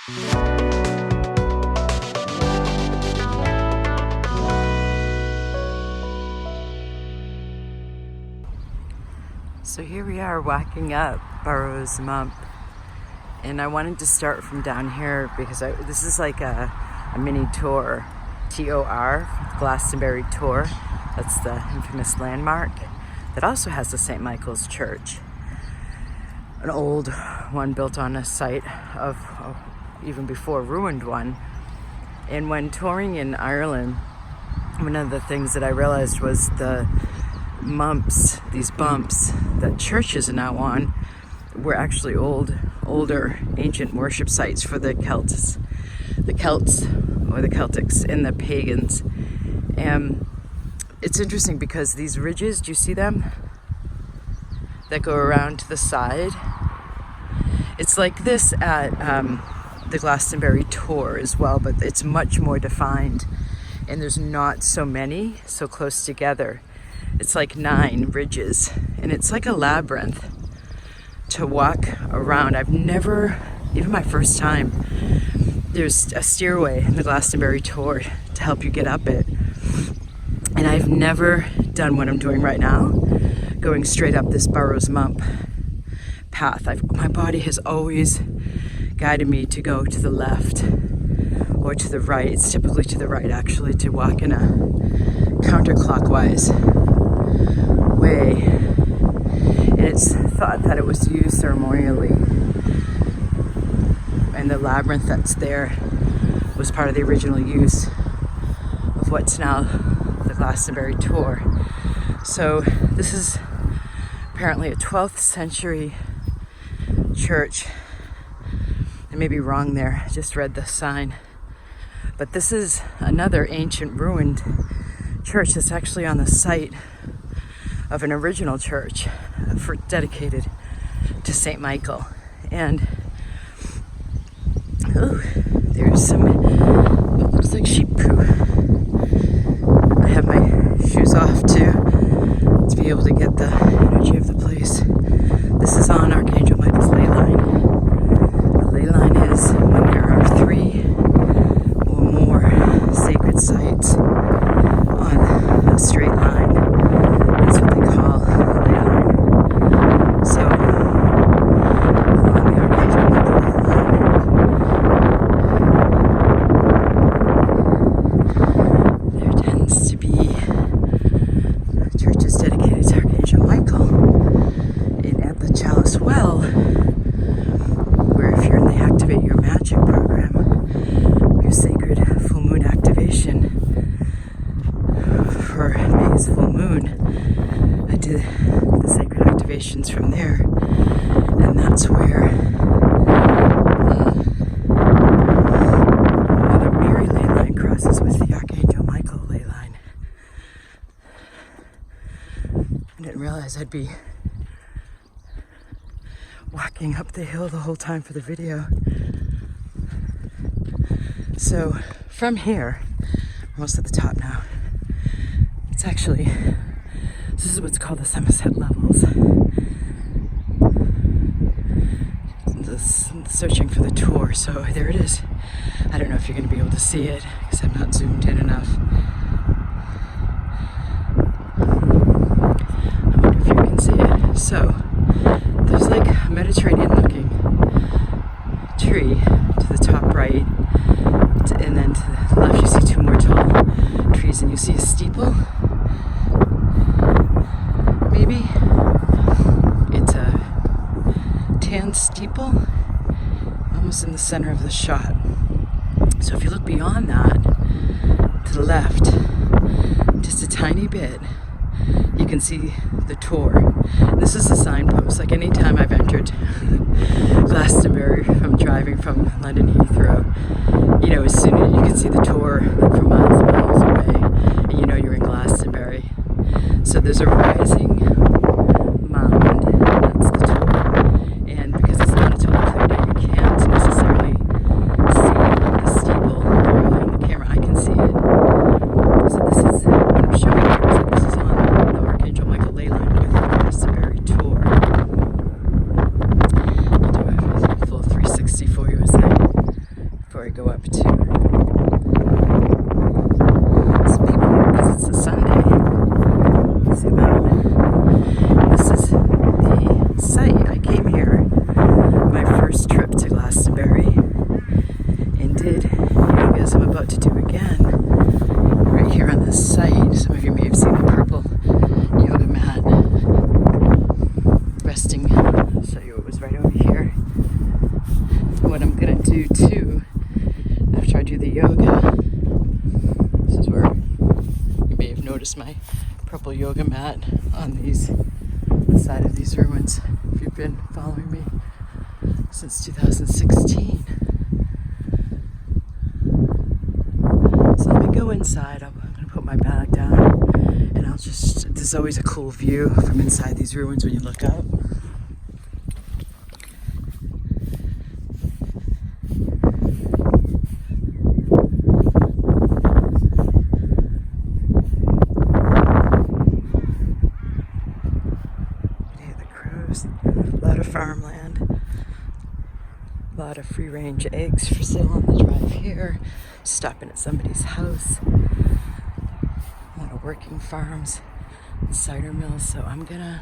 So here we are walking up Burroughs Mump, and I wanted to start from down here because this is like a mini tour, TOR, Glastonbury Tour. That's the infamous landmark that also has the St. Michael's Church, an old one built on a site of even before ruined one. And when touring in Ireland, one of the things that I realized was the mumps, these bumps that churches are now on, were actually older ancient worship sites for the Celts or the Celtics and the pagans. And it's interesting because these ridges, do you see them? That go around to the side. It's like this at the Glastonbury Tour as well, but it's much more defined, and there's not so many so close together. It's like 9 ridges, and it's like a labyrinth to walk around. I've never, even my first time, there's a stairway in the Glastonbury Tour to help you get up it. And I've never done what I'm doing right now, going straight up this Burroughs Mump path. My body has always guided me to go to the left or to the right. It's typically to the right, actually, to walk in a counterclockwise way. And it's thought that it was used ceremonially, and the labyrinth that's there was part of the original use of what's now the Glastonbury Tour. So this is apparently a 12th century church. I may be wrong there, I just read the sign. But this is another ancient ruined church that's actually on the site of an original church dedicated to St. Michael. And there's some, it looks like sheep poo. I have my shoes off too to be able to get the energy of the place. This is on Archangel Michael's ley line. The ley line is when there are 3 or more sacred sites on a straight line. That's what they call a ley line. So, along the Archangel Michael ley line, there tends to be churches dedicated to Archangel Michael. And at the Chalice Well, where if you're in the Activate Your Magic program, your sacred full moon activation for May's full moon, I did the sacred activations from there, and that's where Mother Mary ley line crosses with the Archangel Michael ley line. I didn't realize I'd be walking up the hill the whole time for the video. So from here, almost at the top now, it's actually, this is what's called the Somerset Levels. Searching for the tour, so there it is. I don't know if you're going to be able to see it because I'm not zoomed in enough. I wonder if you can see it. So there's like a Mediterranean looking tree to the top right, and then to the left you see 2 more tall trees, and you see a steeple. Maybe it's a tan steeple almost in the center of the shot. So if you look beyond that to the left just a tiny bit, you can see the tour. This is a signpost. Like anytime I've entered Glastonbury from driving from London Heathrow, you know, as soon as you can see the tour like from miles and miles away, and you know you're in Glastonbury. So there's a rising mound, that's the tour, and because it's not a totally clear day, you can't necessarily see the steeple early on the camera. I can see it. So this is, what I'm showing you is that this is on the Archangel Michael ley line with the Glastonbury tour. I'll do a full 360 for you as I go up to some people here because it's a Sunday. Zoom out. This is the site. I came here my first trip to Glastonbury and did yoga as I'm about to do again right here on this site. Some of you may have seen the purple yoga mat resting. I'll show you what was right over here. What I'm gonna do too after I do the yoga, this is where you may have noticed my purple yoga mat on the side of these ruins if you've been following me since 2016. So let me go inside. I'm gonna put my bag down and there's always a cool view from inside these ruins when you look up. A lot of farmland, a lot of free-range eggs for sale on the drive here, stopping at somebody's house, a lot of working farms, cider mills, so I'm gonna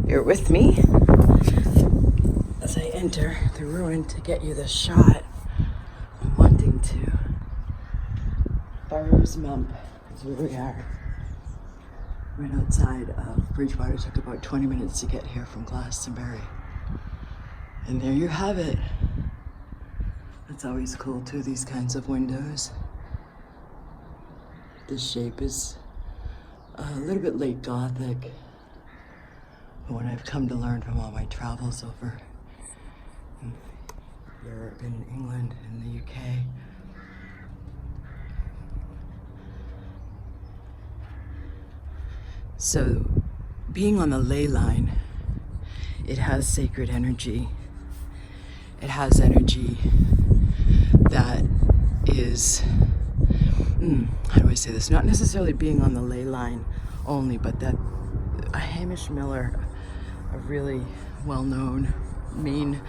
You're with me as I enter the ruin to get you the shot I'm wanting to. Burrows Mump is where we are. Right outside of Bridgewater. It took about 20 minutes to get here from Glastonbury. And there you have it. That's always cool too, these kinds of windows. This shape is a little bit late Gothic. What I've come to learn from all my travels over in Europe and England and the UK. So, being on the ley line, it has sacred energy. It has energy that is, how do I say this? Not necessarily being on the ley line only, but that Hamish Miller, a really well-known main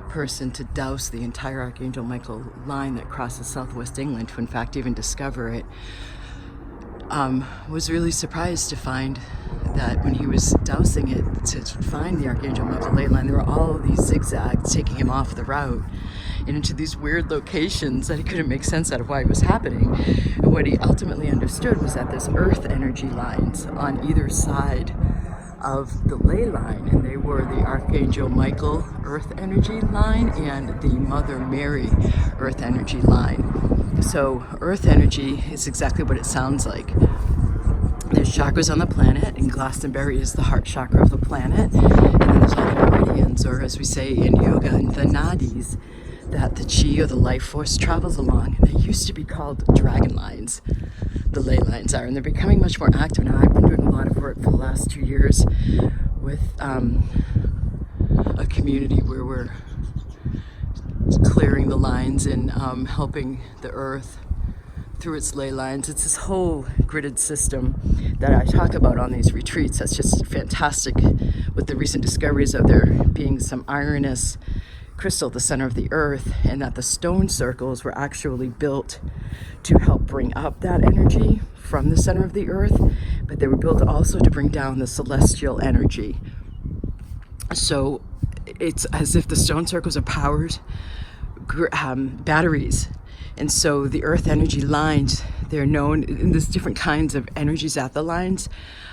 person to douse the entire Archangel Michael line that crosses southwest England, to in fact even discover it, was really surprised to find that when he was dousing it to find the Archangel Michael ley line, there were all of these zigzags taking him off the route and into these weird locations that he couldn't make sense out of why it was happening. And what he ultimately understood was that there's earth energy lines on either side of the ley line, and they were the Archangel Michael earth energy line and the Mother Mary earth energy line. So earth energy is exactly what it sounds like. There's chakras on the planet, and Glastonbury is the heart chakra of the planet, and then there's all the meridians, or as we say in yoga, the nadis, that the chi or the life force travels along, and they used to be called dragon lines. The ley lines are, and they're becoming much more active now. I've been doing a lot of work for the last 2 years with a community where we're clearing the lines and helping the earth through its ley lines. It's this whole gridded system that I talk about on these retreats. That's just fantastic, with the recent discoveries of there being some ironous crystal at the center of the earth, and that the stone circles were actually built to help bring up that energy from the center of the earth, but they were built also to bring down the celestial energy. So it's as if the stone circles are powered batteries. And so the earth energy lines, they're known, and there's different kinds of energies at the lines.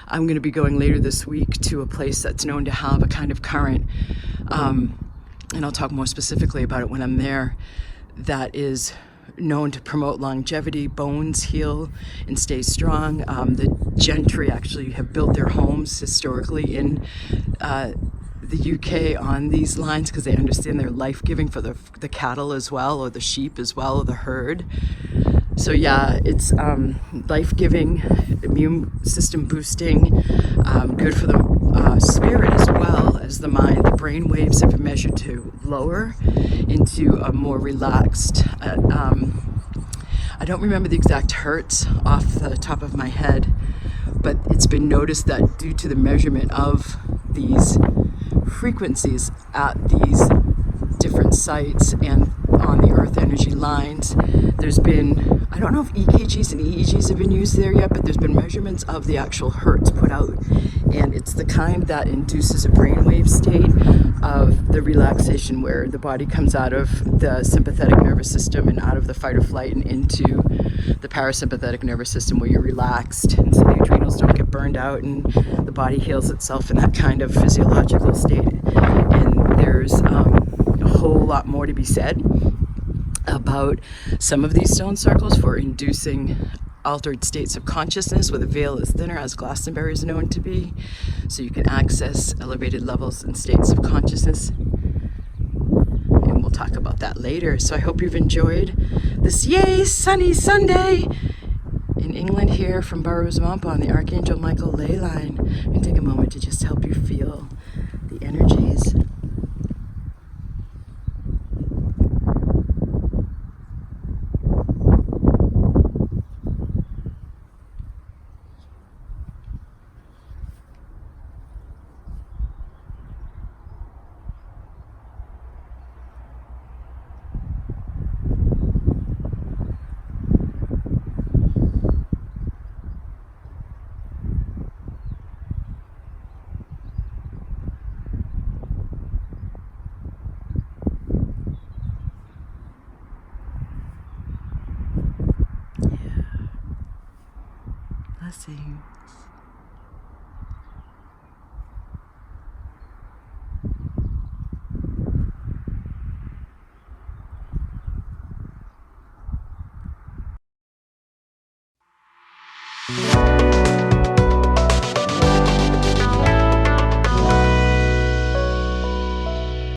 I'm going to be going later this week to a place that's known to have a kind of current, and I'll talk more specifically about it when I'm there, that is known to promote longevity, bones heal and stay strong. The gentry actually have built their homes historically in the UK on these lines because they understand they're life-giving for the cattle as well, or the sheep as well, or the herd. So yeah, it's life-giving, immune system boosting, good for the spirit as well as the mind. The brain waves have been measured to lower into a more relaxed, I don't remember the exact hertz off the top of my head, but it's been noticed that due to the measurement of these frequencies at these different sites and on the earth energy lines, there's been, I don't know if EKGs and EEGs have been used there yet, but there's been measurements of the actual hertz put out, and it's the kind that induces a brainwave state of the relaxation where the body comes out of the sympathetic nervous system and out of the fight or flight and into the parasympathetic nervous system, where you're relaxed and so the adrenals don't get burned out and the body heals itself in that kind of physiological state. And there's a whole lot more to be said about some of these stone circles for inducing altered states of consciousness where the veil is thinner, as Glastonbury is known to be, so you can access elevated levels and states of consciousness. And we'll talk about that later. So I hope you've enjoyed this yay sunny Sunday in England here from Burroughs Mump on the Archangel Michael ley line. And take a moment to just help you feel the energies. Blessings.